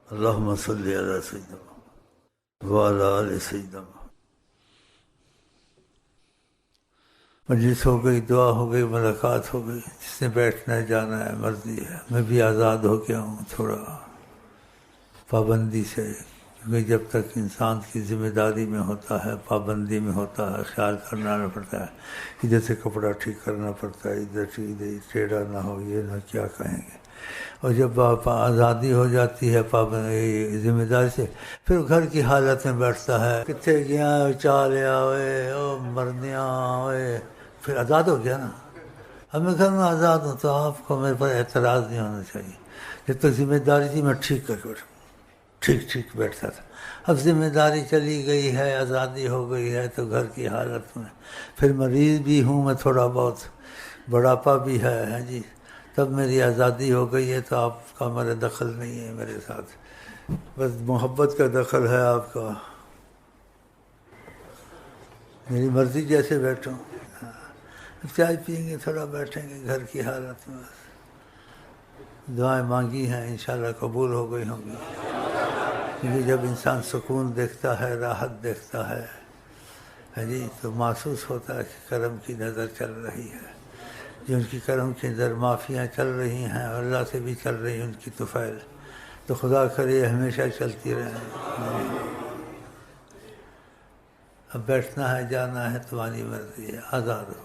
اللہم صلی علی سیدنا وعلی آل سیدنا. مجلس ہو گئی، دعا ہو گئی، ملاقات ہو گئی. جس نے بیٹھنا ہے جانا ہے مرضی ہے. میں بھی آزاد ہو گیا ہوں تھوڑا پابندی سے، کیونکہ جب تک انسان کی ذمہ داری میں ہوتا ہے، پابندی میں ہوتا ہے، خیال کرنا نہ پڑتا ہے. ادھر سے کپڑا ٹھیک کرنا پڑتا ہے، ادھر ٹیڑھا نہ ہو، یہ نہ کیا کہیں گے. اور جب آزادی ہو جاتی ہے ذمہ داری سے، پھر گھر کی حالت میں بیٹھتا ہے، کتنے گیا چاہ لیا ہوئے او مرنیاں ہوئے، پھر آزاد ہو گیا نا. اب میں گھر میں آزاد ہوں تو آپ کو میرے پر اعتراض نہیں ہونا چاہیے. جب تک ذمہ داری تھی میں ٹھیک کر کے ٹھیک بیٹھتا تھا. اب ذمہ داری چلی گئی ہے، آزادی ہو گئی ہے، تو گھر کی حالت میں پھر مریض بھی ہوں میں تھوڑا بہت، بڑھاپا بھی ہے جی. تب میری آزادی ہو گئی ہے تو آپ کا میرا دخل نہیں ہے میرے ساتھ، بس محبت کا دخل ہے آپ کا. میری مرضی جیسے بیٹھوں. چائے پئیں گے، تھوڑا بیٹھیں گے گھر کی حالت میں. دعائیں مانگی ہیں انشاءاللہ قبول ہو گئی ہوں گی. کیونکہ جب انسان سکون دیکھتا ہے، راحت دیکھتا ہے جی، تو محسوس ہوتا ہے کہ کرم کی نظر چل رہی ہے. جن کی کرم کی نظر معافیاں چل رہی ہیں اور اللہ سے بھی چل رہی ہیں ان کی طفیل، تو خدا کرے ہمیشہ چلتی رہیں. اب بیٹھنا ہے، جانا ہے، تمہاری مرضی ہے، آزاد ہو.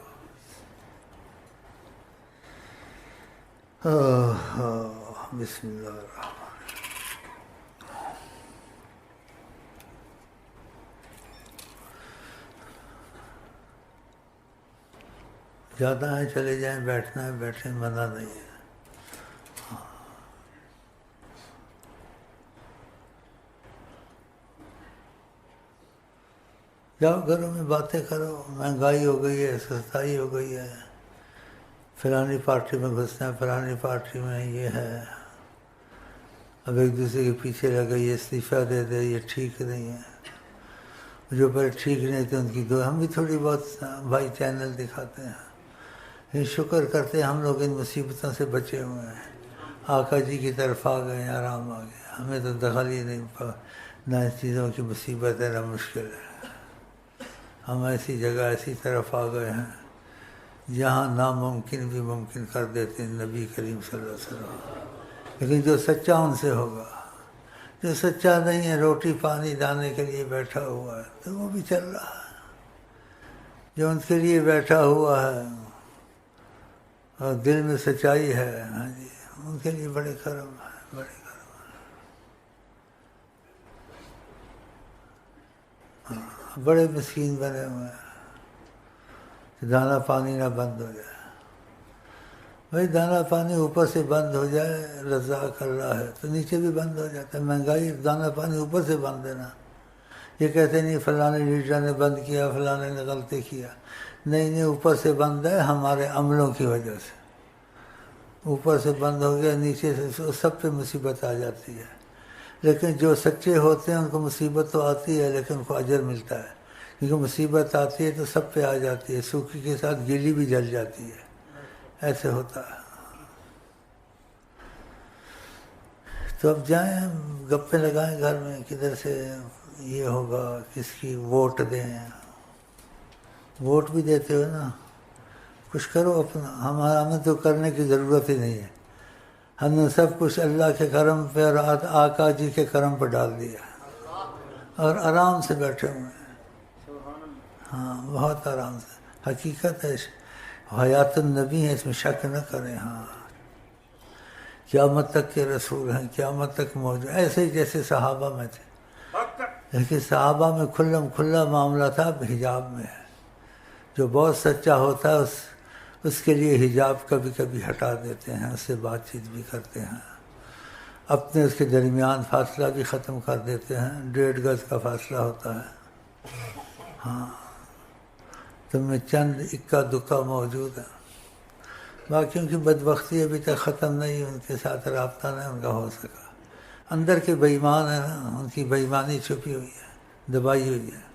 بسم اللہ الرحمن. جانا ہے چلے جائیں، بیٹھنا ہے بیٹھیں، منع نہیں ہے. جاؤ گھروں میں باتیں کرو. مہنگائی ہو گئی ہے، سستائی ہو گئی ہے، فلانی پارٹی میں گھسنا ہے، فلانی پارٹی میں یہ ہے. اب ایک دوسرے کے پیچھے لگے، یہ استعفیٰ دے دے، یہ ٹھیک نہیں ہے. جو پہلے ٹھیک نہیں تھے ان کی دعا ہم بھی تھوڑی بہت بھائی چینل دکھاتے ہیں. شکر کرتے ہیں ہم لوگ ان مصیبتوں سے بچے ہوئے ہیں. آقا جی کی طرف آ گئے، آرام آ گیا. ہمیں تو دخل ہی نہیں، نہ اس چیزوں کی مصیبت ہے نہ مشکل ہے. ہم ایسی جگہ ایسی طرف آ گئے ہیں جہاں ناممکن بھی ممکن کر دیتے ہیں نبی کریم صلی اللہ علیہ وسلم. لیکن جو سچا ان سے ہوگا، جو سچا نہیں ہے روٹی پانی لانے کے لیے بیٹھا ہوا ہے تو وہ بھی چل رہا ہے. جو ان کے لیے بیٹھا ہوا ہے اور دل میں سچائی ہے جی، ان کے لیے بڑے کرم ہے، بڑے کرم ہے. بڑے مسکین بنے ہوئے ہیں. دانا پانی نہ بند ہو جائے. بھائی دانا پانی اوپر سے بند ہو جائے، رزاق اللہ ہے، تو نیچے بھی بند ہو جاتا ہے. مہنگائی دانا پانی اوپر سے بند دینا. یہ کہتے نہیں فلاں لیڈر نے بند کیا، فلاں نے غلطی کیا. نہیں اوپر سے بند ہے ہمارے عملوں کی وجہ سے. اوپر سے بند ہو گیا، نیچے سے سب پہ مصیبت آ جاتی ہے. لیکن جو سچے ہوتے ہیں ان کو مصیبت تو آتی ہے لیکن ان کو اجر ملتا ہے. کیونکہ مصیبت آتی ہے تو سب پہ آ جاتی ہے، سوکھی کے ساتھ گیلی بھی جل جاتی ہے. ایسے ہوتا ہے. تو اب جائیں گپے لگائیں گھر میں، کدھر سے یہ ہوگا، کس کی ووٹ دیں. ووٹ بھی دیتے ہو نا، کچھ کرو اپنا. ہمیں تو کرنے کی ضرورت ہی نہیں ہے. ہم نے سب کچھ اللہ کے کرم پہ اور آقا جی کے کرم پہ ڈال دیا اور آرام سے بیٹھے ہوئے ہیں. ہاں بہت آرام سے. حقیقت ہے، حیات النبی ہے، اس میں شک نہ کریں. ہاں قیامت تک کے رسول ہیں، قیامت تک موجود، ایسے ہی جیسے صحابہ میں تھے. لیکن صحابہ میں کھلا معاملہ تھا، حجاب میں ہے. جو بہت سچا ہوتا ہے اس کے لیے حجاب کبھی کبھی ہٹا دیتے ہیں، اس سے بات چیت بھی کرتے ہیں. اپنے اس کے درمیان فاصلہ بھی ختم کر دیتے ہیں. 1.5 گز کا فاصلہ ہوتا ہے. ہاں تم میں چند اکا دکا موجود ہے. باقیوں کی بدبختی ابھی تک ختم نہیں، ان کے ساتھ رابطہ نہیں ان کا ہو سکا. اندر کے بے ایمان ہیں نا، ان کی بے ایمانی چھپی ہوئی ہے، دبائی ہوئی ہے.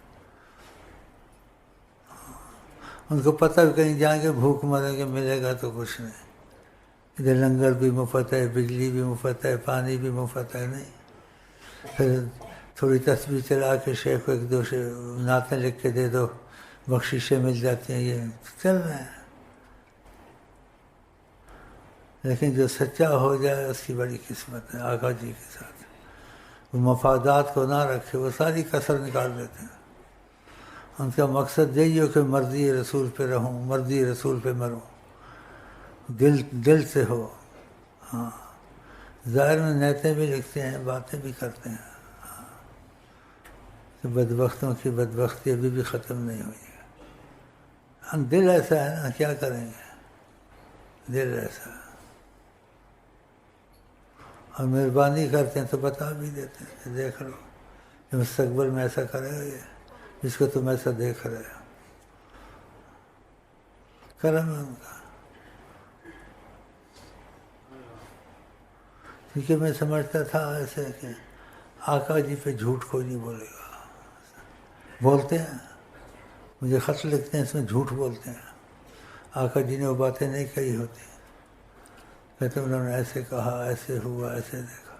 ان کو پتہ بھی کہیں جائیں گے بھوک مریں گے، ملے گا تو کچھ نہیں. ادھر لنگر بھی مفت ہے، بجلی بھی مفت ہے، پانی بھی مفت ہے. نہیں پھر تھوڑی تسبیح چلا کے شیخ کو ایک دو نعتیں لکھ کے دے دو، بخششیں مل جاتی ہیں، یہ چل رہے ہیں۔ لیکن جو سچا ہو جائے اس کی بڑی قسمت ہے آقا جی کے ساتھ، وہ مفادات کو نہ رکھے، وہ ساری کسر نکال دیتے ہیں۔ ان کا مقصد یہی ہو کہ مرضی رسول پہ رہوں، مرضی رسول پہ مروں، دل سے ہو۔ ہاں، ظاہر میں نیتیں بھی لکھتے ہیں، باتیں بھی کرتے ہیں، کہ بدبختوں کی بدبختی ابھی بھی ختم نہیں ہوئی ہے۔ دل ایسا ہے نا، کیا کریں گے، دل ایسا ہے۔ اور مہربانی کرتے ہیں تو بتا بھی دیتے ہیں کہ دیکھ لو کہ مستقبل میں ایسا کرے گا، یہ جس کو تم ایسا دیکھ رہے ہو۔ کرم ہے ان کا۔ کیونکہ میں سمجھتا تھا ایسے کہ آقا جی پہ جھوٹ کوئی نہیں بولے گا۔ بولتے ہیں، مجھے خط لکھتے ہیں، اس میں جھوٹ بولتے ہیں، آقا جی نے وہ باتیں نہیں کہی ہوتی، کہتے انہوں نے ایسے کہا، ایسے ہوا، ایسے دیکھا،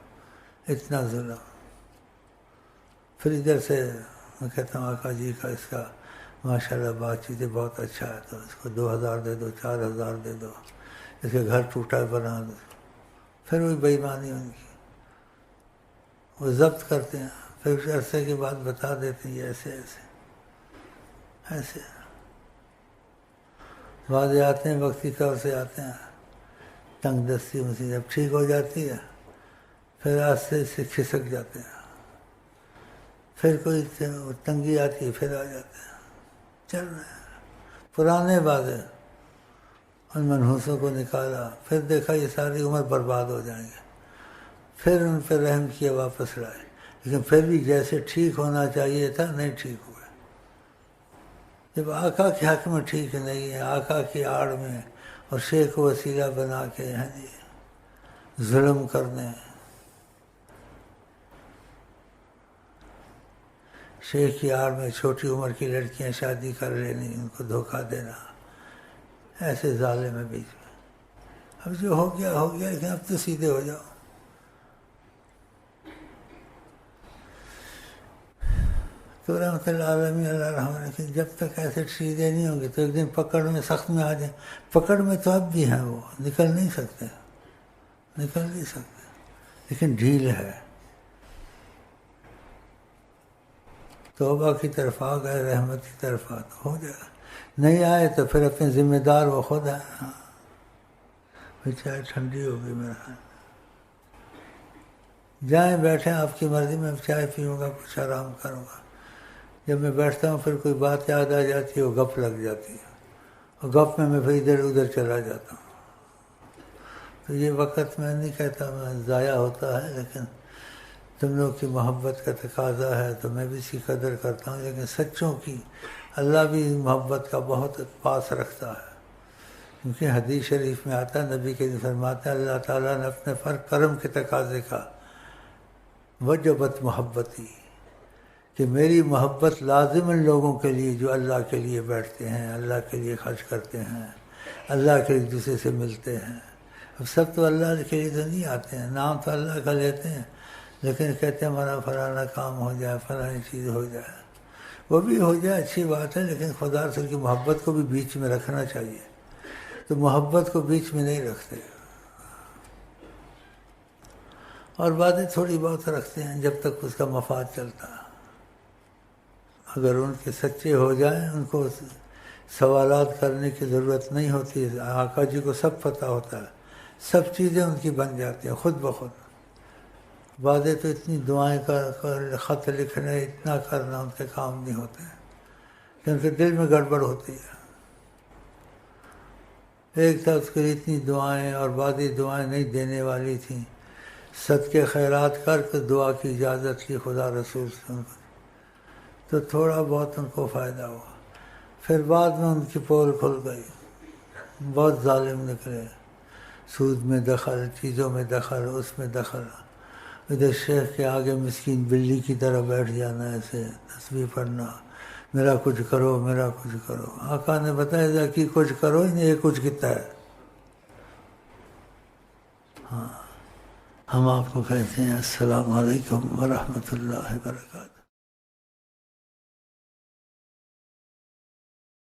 اتنا ظلم۔ پھر ادھر سے میں کہتا ہوں آقا جی کا اس کا ماشاءاللہ بات چیتیں بہت اچھا ہے، تو اس کو 2000 دے دو، 4000 دے دو، اس کے گھر ٹوٹا ہے بنا دو۔ پھر وہی بے ایمانی ان کی، وہ ضبط کرتے ہیں، پھر اس عرصے کے بعد بتا دیتے ہیں یہ ایسے ایسے ایسے۔ بعض آتے ہیں وقتی طور سے آتے ہیں، تنگ دستی مجھے جب ٹھیک ہو جاتی ہے پھر آستے سے کھسک جاتے ہیں، پھر کوئی تنگی آتی ہے پھر آ جاتے ہیں، چل رہے ہیں۔ پرانے باتیں ان منحوسوں کو نکالا، پھر دیکھا یہ ساری عمر برباد ہو جائیں گے، پھر ان پہ رحم کیا، واپس لائے، لیکن پھر بھی جیسے ٹھیک ہونا چاہیے تھا نہیں ٹھیک ہوئے۔ جب آقا کے حق میں ٹھیک نہیں ہے، آقا کی آڑ میں اور شیخ کو وسیلہ بنا کے ہیں جی ظلم کرنے، شیخ کی آڑ میں چھوٹی عمر کی لڑکیاں شادی کر لینی، ان کو دھوکہ دینا، ایسے ظالم ہے بیچ میں۔ اب جو ہو گیا ہو گیا، لیکن اب تو سیدھے ہو جاؤ۔ تو رحمۃ اللہ علیہ اللہ رحمٰن، لیکن جب تک ایسے سیدھے نہیں ہوں گے تو ایک دن پکڑ میں سخت میں آ جائیں۔ پکڑ میں تو اب بھی ہیں، وہ نکل نہیں سکتے، نکل نہیں سکتے، لیکن ڈھیل ہے۔ توبہ کی طرف آ گئے، رحمت کی طرف آ تو ہو جائے گا، نہیں آئے تو پھر اپنے ذمہ دار وہ خود ہیں۔ چائے ٹھنڈی ہو گئی میرا خیال، جائیں بیٹھیں، آپ کی مرضی، میں چائے پیوں گا، کچھ آرام کروں گا۔ جب میں بیٹھتا ہوں پھر کوئی بات یاد آ جاتی ہے، وہ گپ لگ جاتی ہے، اور گپ میں پھر ادھر ادھر چلا جاتا ہوں۔ تو یہ وقت میں نہیں کہتا میں ضائع ہوتا ہے، لیکن تم لوگ کی محبت کا تقاضا ہے تو میں بھی اس کی قدر کرتا ہوں، لیکن سچوں کی اللہ بھی محبت کا بہت پاس رکھتا ہے، کیونکہ حدیث شریف میں آتا ہے، نبی کے فرماتے ہیں اللہ تعالیٰ نے اپنے کرم کے تقاضے کا وجبت محبتی، کہ میری محبت لازم ان لوگوں کے لیے جو اللہ کے لیے بیٹھتے ہیں، اللہ کے لیے خرچ کرتے ہیں، اللہ کے ایک دوسرے سے ملتے ہیں۔ اب سب تو اللہ کے لیے تو نہیں آتے ہیں، نام تو اللہ کا لیتے ہیں، لیکن کہتے ہیں ہمارا فلانا کام ہو جائے، فلانی چیز ہو جائے، وہ بھی ہو جائے اچھی بات ہے، لیکن خدا رسول کی محبت کو بھی بیچ میں رکھنا چاہیے۔ تو محبت کو بیچ میں نہیں رکھتے، اور باتیں تھوڑی بہت رکھتے ہیں جب تک اس کا مفاد چلتا ہے۔ اگر ان کے سچے ہو جائیں، ان کو سوالات کرنے کی ضرورت نہیں ہوتی، آقا جی کو سب پتہ ہوتا ہے، سب چیزیں ان کی بن جاتی ہیں خود بخود۔ بعضیں تو اتنی دعائیں کر خط لکھنے، اتنا کرنا ان کے کام نہیں ہوتے ہیں، کہ ان کے دل میں گڑبڑ ہوتی ہے۔ ایک تھا اس کے لیے اتنی دعائیں، اور بعضی دعائیں نہیں دینے والی تھیں، صدقے خیرات کر کے دعا کی اجازت لی خدا رسول سے ان کو، تو تھوڑا بہت ان کو فائدہ ہوا۔ پھر بعد میں ان کی پول کھل گئی، بہت ظالم نکلے، سود میں دخل، چیزوں میں دخل، اس میں دخل، ادھر شیخ کے آگے مسکین بلی کی طرح بیٹھ جانا، ایسے تسبیح پڑھنا، میرا کچھ کرو، میرا کچھ کرو۔ آقا نے بتایا جا کہ کچھ کرو ہی نہیں، یہ کچھ کتنا ہے۔ ہاں، ہم آپ کو کہتے ہیں السلام علیکم ورحمۃ اللہ وبرکاتہ۔